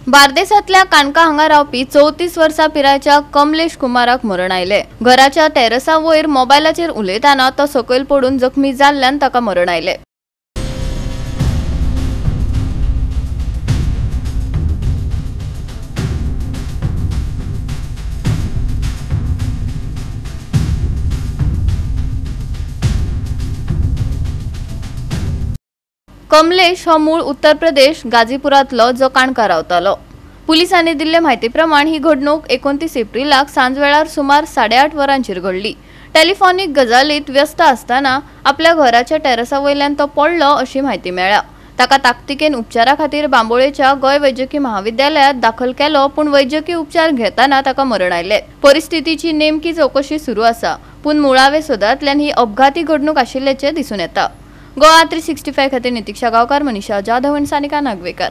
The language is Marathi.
बार्देसातल्या काणका हांगा रावपी 34 वर्सां पिरायेच्या कमलेश कुमाराक मरण आयले। घराच्या टेरेसा वयर मोबायलाचेर उलयताना तो सकयल पडून जखमी जाल्ल्यान ताका मरण आयले। कमलेश हो मूळ उत्तर प्रदेश गाजीपुरातलो जो काणका रावतालो। पुलिसांनी दिल्ले म्हायती प्रमाण ही घडणूक 29 एप्रिलाक सांजवेळार सुमार 8:30 वरांचेर घडली। टेलिफोनीक गजालीत व्यस्त आसतना आपल्या घराच्या टेरेसा वयल्यान तो पडलो अशी म्हायती मेळ्ळ्या। ताका ताकतिकेन उपचारा खातीर बांबोळेच्या गोय वैजकी महाविद्यालयात दाखल केलो, पूण वैजकी उपचार घेताना ताका मरण आयले। परिस्थितीची नेमकी चौकशी सुरू आसा, पूण मुळावे सोदांतल्यान ही अपघाती घडणूक आशिल्ल्याचे दिसून येता। गोवा 365 खातीर नितीक्षा गांवकार, मनीषा जाधव आनी सानिका नागवेकर।